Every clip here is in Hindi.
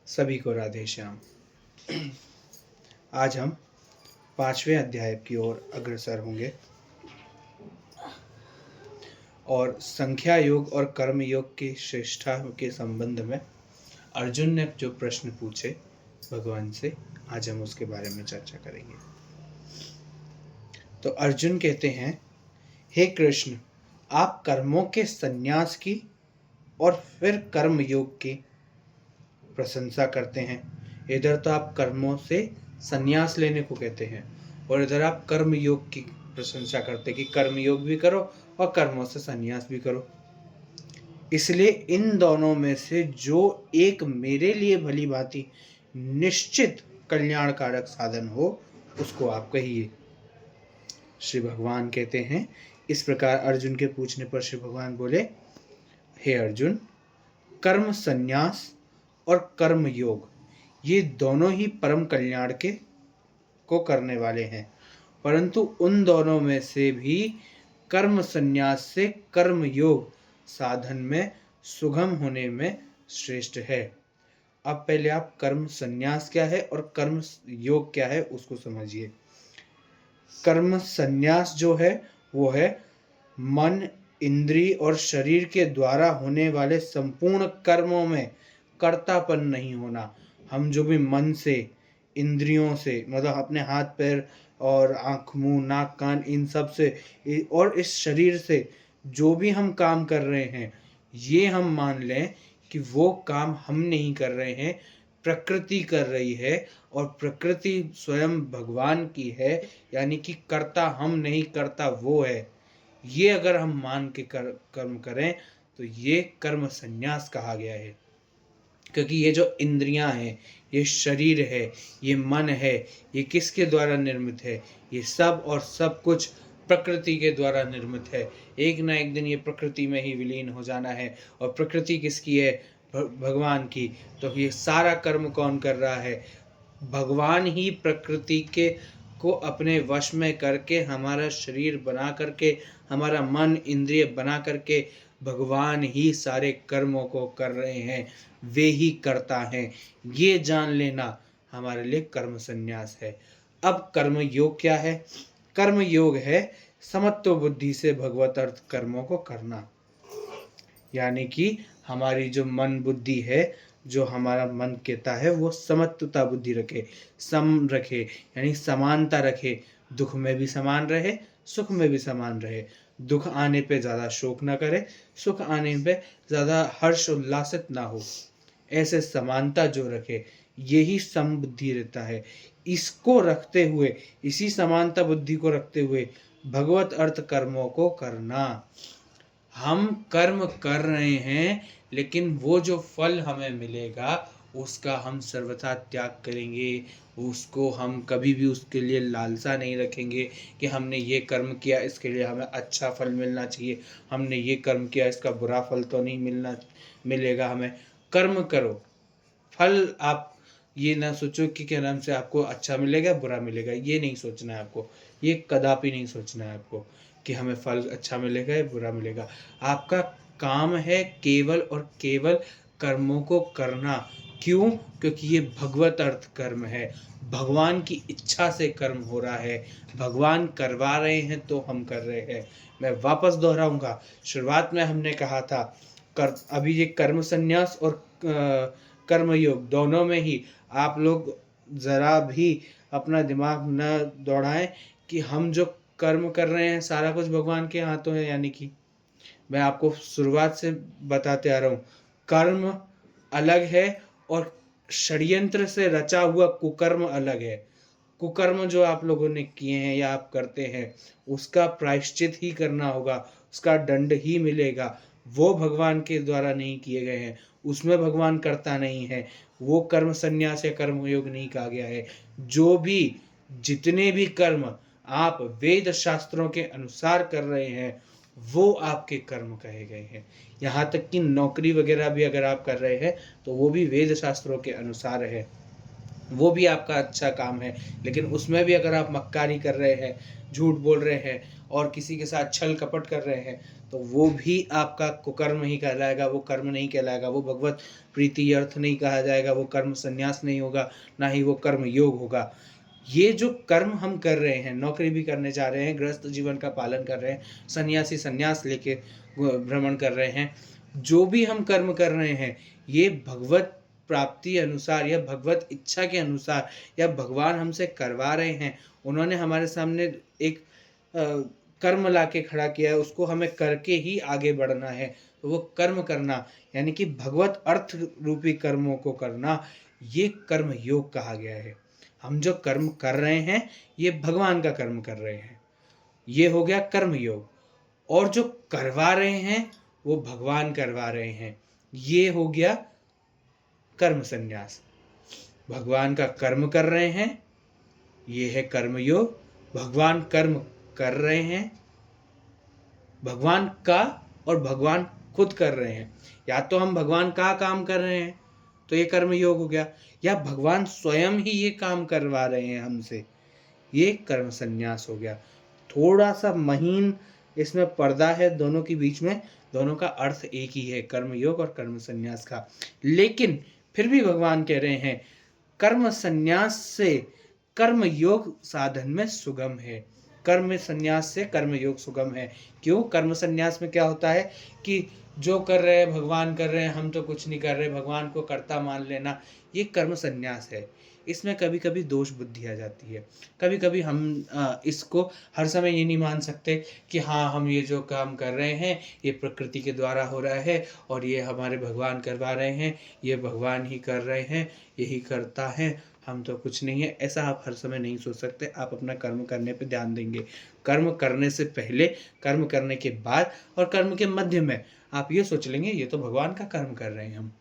सभी को राधे श्याम। आज हम 5वें अध्याय की ओर अग्रसर होंगे और संख्या योग और कर्म योग की श्रेष्ठता के संबंध में अर्जुन ने जो प्रश्न पूछे भगवान से, आज हम उसके बारे में चर्चा करेंगे। तो अर्जुन कहते हैं, हे कृष्ण, आप कर्मों के संन्यास की और फिर कर्म योग की प्रशंसा करते हैं। इधर तो आप कर्मों से संन्यास लेने को कहते हैं और इधर आप कर्म योग की प्रशंसा करते हैं कि कर्म योग भी करो और कर्मों से संन्यास भी करो। इसलिए इन दोनों में से जो एक मेरे लिए भली भांति निश्चित कल्याणकारक साधन हो उसको आप कहिए। श्री भगवान कहते हैं, इस प्रकार अर्जुन के पूछने पर श्री भगवान बोले, हे अर्जुन, कर्म संन्यास और कर्म योग ये दोनों ही परम कल्याण को करने वाले हैं, परंतु उन दोनों में से भी कर्म संन्यास से कर्म योग साधन में सुगम होने में श्रेष्ठ है। अब पहले आप कर्म संन्यास क्या है और कर्म योग क्या है उसको समझिए। कर्म संन्यास जो है वो है मन, इंद्रिय और शरीर के द्वारा होने वाले संपूर्ण कर्मों में कर्तापन नहीं होना। हम जो भी मन से, इंद्रियों से, मतलब अपने हाथ पैर और आँख मुंह नाक कान इन सब से और इस शरीर से जो भी हम काम कर रहे हैं, ये हम मान लें कि वो काम हम नहीं कर रहे हैं, प्रकृति कर रही है और प्रकृति स्वयं भगवान की है, यानी कि कर्ता हम नहीं, कर्ता वो है। ये अगर हम मान के कर्म करें तो ये कर्म संन्यास कहा गया है। क्योंकि ये जो इंद्रियां हैं, ये शरीर है, ये मन है, ये किसके द्वारा निर्मित है? ये सब और सब कुछ प्रकृति के द्वारा निर्मित है। एक ना एक दिन ये प्रकृति में ही विलीन हो जाना है। और प्रकृति किसकी है? भगवान की। तो ये सारा कर्म कौन कर रहा है? भगवान ही प्रकृति के को अपने वश में करके, हमारा शरीर बना करके, हमारा मन इंद्रिय बना करके भगवान ही सारे कर्मों को कर रहे हैं, वे ही करता हैं। ये जान लेना हमारे लिए कर्म संन्यास है। अब कर्म योग क्या है? कर्म योग है समत्व बुद्धि से भगवत अर्थ कर्मों को करना, यानी कि हमारी जो मन बुद्धि है, जो हमारा मन कहता है वो समत्वता बुद्धि रखे, सम रखे, यानी समानता रखे, दुख में भी समान रहे, सुख में भी समान रहे। दुख आने पे ज़्यादा शोक ना करे, सुख आने पे ज़्यादा हर्ष उल्लासित ना हो, ऐसे समानता जो रखे, यही सम बुद्धि रहता है। इसको रखते हुए, इसी समानता बुद्धि को रखते हुए भगवत अर्थ कर्मों को करना। हम कर्म कर रहे हैं, लेकिन वो जो फल हमें मिलेगा उसका हम सर्वथा त्याग करेंगे। उसको हम कभी भी उसके लिए लालसा नहीं रखेंगे कि हमने ये कर्म किया इसके लिए हमें अच्छा फल मिलना चाहिए, हमने ये कर्म किया इसका बुरा फल तो नहीं मिलेगा हमें। कर्म करो, फल आप ये ना सोचो कि क्या नाम से आपको अच्छा मिलेगा बुरा मिलेगा, ये नहीं सोचना है आपको, ये कदापि नहीं सोचना है आपको कि हमें फल अच्छा मिलेगा या बुरा मिलेगा। आपका काम है केवल और केवल कर्मों को करना। क्यों? क्योंकि ये भगवत अर्थ कर्म है, भगवान की इच्छा से कर्म हो रहा है, भगवान करवा रहे हैं तो हम कर रहे हैं। मैं वापस दोहराऊंगा, शुरुआत में हमने कहा था अभी ये कर्म संन्यास और कर्म योग दोनों में ही आप लोग ज़रा भी अपना दिमाग न दौड़ाएं कि हम जो कर्म कर रहे हैं सारा कुछ भगवान के हाथों है। यानी कि मैं आपको शुरुआत से बताते आ रहा हूँ, कर्म अलग है और षड्यंत्र से रचा हुआ कुकर्म अलग है। कुकर्म जो आप लोगों ने किए हैं या आप करते हैं उसका प्रायश्चित ही करना होगा, उसका दंड ही मिलेगा। वो भगवान के द्वारा नहीं किए गए हैं, उसमें भगवान करता नहीं है। वो कर्म संन्यास या कर्म योग नहीं कहा गया है। जो भी जितने भी कर्म आप वेद शास्त्रों के अनुसार कर रहे हैं वो आपके कर्म कहे गए हैं। यहाँ तक कि नौकरी वगैरह भी अगर आप कर रहे हैं तो वो भी वेद शास्त्रों के अनुसार है। वो भी आपका अच्छा काम है। लेकिन उसमें भी अगर आप मक्कारी कर रहे हैं, झूठ बोल रहे हैं और किसी के साथ छल कपट कर रहे हैं, तो वो भी आपका कुकर्म ही कहलाएगा, वो कर्म नहीं कहलाएगा, वो भगवत प्रीति अर्थ नहीं कहा जाएगा, वो कर्म संन्यास नहीं होगा, ना ही वो कर्म योग होगा। ये जो कर्म हम कर रहे हैं, नौकरी भी करने जा रहे हैं, गृहस्थ जीवन का पालन कर रहे हैं, सन्यासी संन्यास लेके भ्रमण कर रहे हैं, जो भी हम कर्म कर रहे हैं, ये भगवत प्राप्ति अनुसार या भगवत इच्छा के अनुसार या भगवान हमसे करवा रहे हैं। उन्होंने हमारे सामने एक कर्म ला के खड़ा किया है, उसको हमें करके ही आगे बढ़ना है। तो वो कर्म करना यानी कि भगवत अर्थ रूपी कर्मों को करना, ये कर्म योग कहा गया है। हम जो कर्म कर रहे हैं ये भगवान का कर्म कर रहे हैं, ये हो गया कर्म योग। और जो करवा रहे हैं वो भगवान करवा रहे हैं, ये हो गया कर्म संन्यास। भगवान का कर्म कर रहे हैं, ये है कर्म योग। भगवान कर्म कर रहे हैं, भगवान का और भगवान खुद कर रहे हैं। या तो हम भगवान का काम कर रहे हैं तो ये कर्म योग हो गया, या भगवान स्वयं ही ये काम करवा रहे हैं हमसे, ये कर्म संन्यास हो गया। थोड़ा सा महीन इसमें पर्दा है दोनों के बीच में, दोनों का अर्थ एक ही है, कर्म योग और कर्म संन्यास का। लेकिन फिर भी भगवान कह रहे हैं कर्म संन्यास से कर्म योग साधन में सुगम है, कर्म संन्यास से कर्म योग सुगम है। क्यों? कर्म संन्यास में क्या होता है कि जो कर रहे हैं भगवान कर रहे हैं, हम तो कुछ नहीं कर रहे, भगवान को कर्ता मान लेना, ये कर्म संन्यास है। इसमें कभी कभी दोष बुद्धि आ जाती है। कभी कभी हम इसको हर समय ये नहीं मान सकते कि हाँ हम ये जो काम कर रहे हैं ये प्रकृति के द्वारा हो रहा है और ये हमारे भगवान करवा रहे हैं, ये भगवान ही कर रहे हैं, यही करता है, हम तो कुछ नहीं है। ऐसा आप हर समय नहीं सोच सकते। आप अपना कर्म करने पे ध्यान देंगे। कर्म करने से पहले, कर्म करने के बाद और कर्म के मध्य में आप ये सोच लेंगे ये तो भगवान का कर्म कर रहे हैं हम,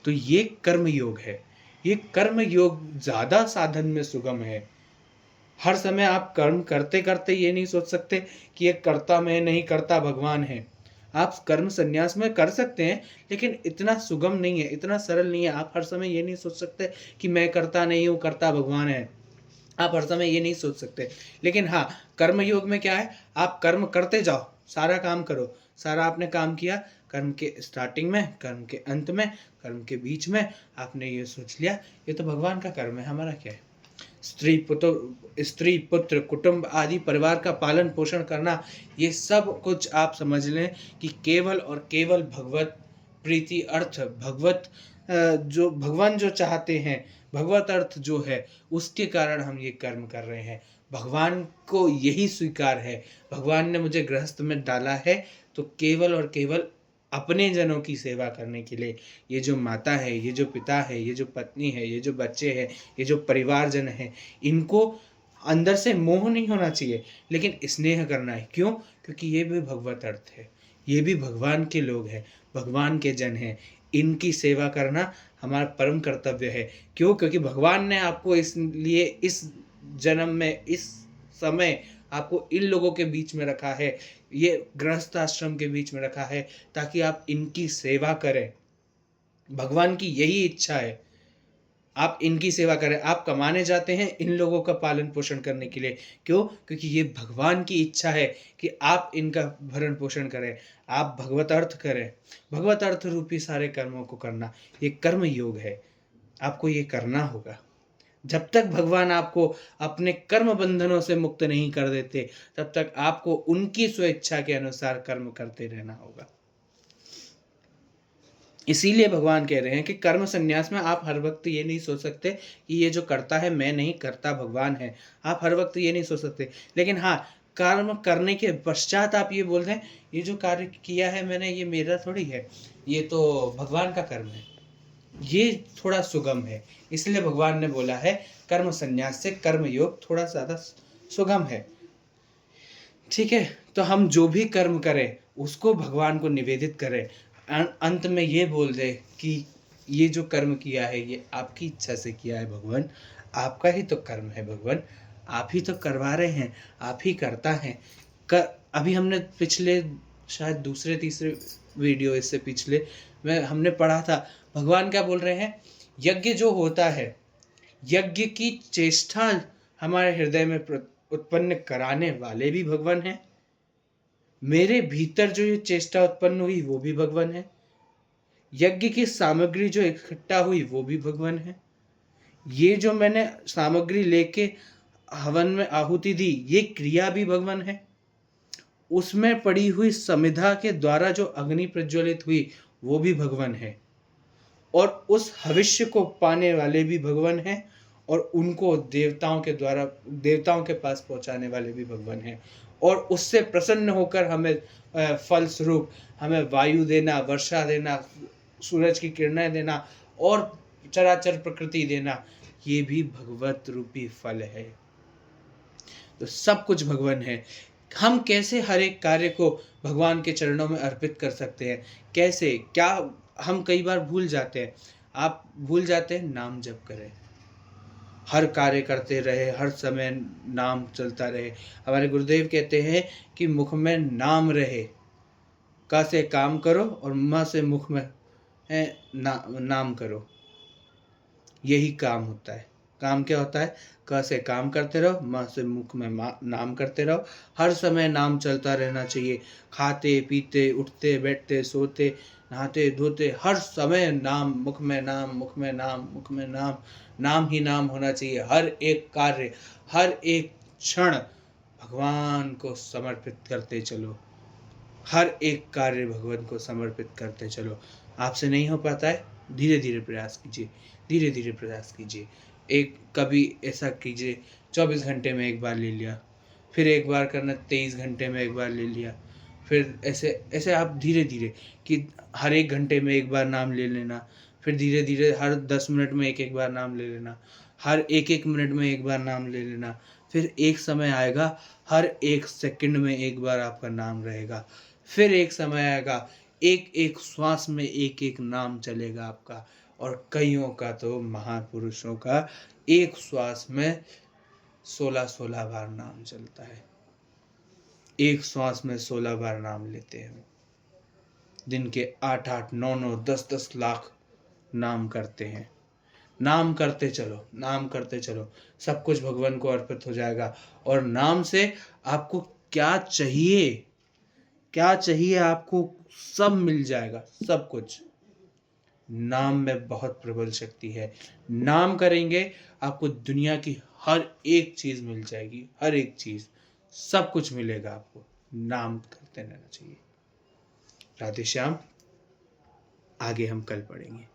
तो ये कर्म योग है। ये कर्म योग ज़्यादा साधन में सुगम है। हर समय आप कर्म करते करते ये नहीं सोच सकते कि ये करता मैं नहीं, करता भगवान है। आप कर्म संन्यास में कर सकते हैं, लेकिन इतना सुगम नहीं है, इतना सरल नहीं है। आप हर समय ये नहीं सोच सकते कि मैं करता नहीं हूँ, करता भगवान है। आप हर समय ये नहीं सोच सकते। लेकिन हाँ, कर्म योग में क्या है, आप कर्म करते जाओ, सारा काम करो। सारा आपने काम किया, कर्म के स्टार्टिंग में, कर्म के अंत में, कर्म के बीच में आपने ये सोच लिया ये तो भगवान का कर्म है, हमारा क्या है। स्त्री पुत्र कुटुंब आदि परिवार का पालन पोषण करना, ये सब कुछ आप समझ लें कि केवल और केवल भगवत प्रीति अर्थ, भगवत जो भगवान जो चाहते हैं, भगवत अर्थ जो है, उसके कारण हम ये कर्म कर रहे हैं। भगवान को यही स्वीकार है। भगवान ने मुझे गृहस्थ में डाला है तो केवल और केवल अपने जनों की सेवा करने के लिए। ये जो माता है, ये जो पिता है, ये जो पत्नी है, ये जो बच्चे हैं, ये जो परिवारजन है, इनको अंदर से मोह नहीं होना चाहिए, लेकिन स्नेह करना है। क्यों? क्योंकि ये भी भगवत अर्थ है, ये भी भगवान के लोग हैं, भगवान के जन हैं। इनकी सेवा करना हमारा परम कर्तव्य है। क्यों? क्योंकि भगवान ने आपको इसलिए इस जन्म में, इस समय आपको इन लोगों के बीच में रखा है, ये गृहस्थ आश्रम के बीच में रखा है, ताकि आप इनकी सेवा करें। भगवान की यही इच्छा है, आप इनकी सेवा करें। आप कमाने जाते हैं इन लोगों का पालन पोषण करने के लिए। क्यों? क्योंकि ये भगवान की इच्छा है कि आप इनका भरण पोषण करें, आप भगवत अर्थ करें। भगवत अर्थ रूपी सारे कर्मों को करना, ये कर्म योग है। आपको ये करना होगा। जब तक भगवान आपको अपने कर्म बंधनों से मुक्त नहीं कर देते, तब तक आपको उनकी स्वेच्छा के अनुसार कर्म करते रहना होगा। इसीलिए भगवान कह रहे हैं कि कर्म संन्यास में आप हर वक्त ये नहीं सोच सकते कि ये जो करता है मैं नहीं, करता भगवान है। आप हर वक्त ये नहीं सोच सकते। लेकिन हाँ, कर्म करने के पश्चात आप ये बोल रहे हैं ये जो कार्य किया है मैंने, ये मेरा थोड़ी है, ये तो भगवान का कर्म है। ये थोड़ा सुगम है। इसलिए भगवान ने बोला है कर्म संन्यास से कर्म योग थोड़ा ज़्यादा सुगम है। ठीक है, तो हम जो भी कर्म करें उसको भगवान को निवेदित करें। अंत में ये बोल दे कि ये जो कर्म किया है ये आपकी इच्छा से किया है भगवान, आपका ही तो कर्म है भगवान, आप ही तो करवा रहे हैं, आप ही करता है। अभी हमने पिछले शायद दूसरे तीसरे वीडियो, इससे पिछले में हमने पढ़ा था भगवान क्या बोल रहे हैं, यज्ञ जो होता है, यज्ञ की चेष्टा हमारे हृदय में उत्पन्न कराने वाले भी भगवान हैं। मेरे भीतर जो ये चेष्टा उत्पन्न हुई वो भी भगवान है। यज्ञ की सामग्री जो इकट्ठा हुई वो भी भगवान है। ये जो मैंने सामग्री लेके हवन में आहुति दी, ये क्रिया भी भगवान है। उसमें पड़ी हुई समिधा के द्वारा जो अग्नि प्रज्वलित हुई वो भी भगवान है। और उस हविष्य को पाने वाले भी भगवान हैं, और उनको देवताओं के द्वारा देवताओं के पास पहुंचाने वाले भी भगवान हैं। और उससे प्रसन्न होकर हमें फल स्वरूप हमें वायु देना, वर्षा देना, सूरज की किरणें देना और चराचर प्रकृति देना, ये भी भगवत रूपी फल है। तो सब कुछ भगवान है। हम कैसे हर एक कार्य को भगवान के चरणों में अर्पित कर सकते हैं? कैसे? क्या हम कई बार भूल जाते हैं। आप भूल जाते हैं, नाम जप करें, हर कार्य करते रहे, हर समय नाम चलता रहे। हमारे गुरुदेव कहते हैं कि मुख में नाम रहे, क से काम करो और म से मुख में नाम करो। यही काम होता है। काम क्या होता है? क से काम करते रहो, म से मुख में नाम करते रहो। हर समय नाम चलता रहना चाहिए। खाते पीते, उठते बैठते, सोते, नहाते धोते, हर समय नाम, मुख में नाम, मुख में नाम, मुख में नाम, नाम ही नाम होना चाहिए। हर एक कार्य, हर एक क्षण भगवान को समर्पित करते चलो। हर एक कार्य भगवान को समर्पित करते चलो। आपसे नहीं हो पाता है, धीरे धीरे प्रयास कीजिए, धीरे धीरे प्रयास कीजिए। एक कभी ऐसा कीजिए 24 घंटे में एक बार ले लिया, फिर एक बार करना 23 घंटे में एक बार ले लिया, फिर ऐसे ऐसे आप धीरे धीरे कि हर एक घंटे में एक बार नाम ले लेना, फिर धीरे धीरे हर 10 मिनट में एक एक बार नाम ले लेना, हर एक एक मिनट में एक बार नाम ले लेना। फिर एक समय आएगा हर एक सेकंड में एक बार आपका नाम रहेगा। फिर एक समय आएगा एक एक श्वास में एक एक नाम चलेगा आपका। और कईयों का तो महापुरुषों का एक श्वास में 16-16 बार नाम चलता है। एक श्वास में 16 बार नाम लेते हैं। दिन के 8-8, 9-9, 10-10 लाख नाम करते हैं। नाम करते चलो, नाम करते चलो, सब कुछ भगवान को अर्पित हो जाएगा। और नाम से आपको क्या चाहिए, क्या चाहिए आपको, सब मिल जाएगा, सब कुछ। नाम में बहुत प्रबल शक्ति है। नाम करेंगे आपको दुनिया की हर एक चीज मिल जाएगी, हर एक चीज, सब कुछ मिलेगा आपको। नाम करते रहना चाहिए। राधे श्याम। आगे हम कल पढ़ेंगे।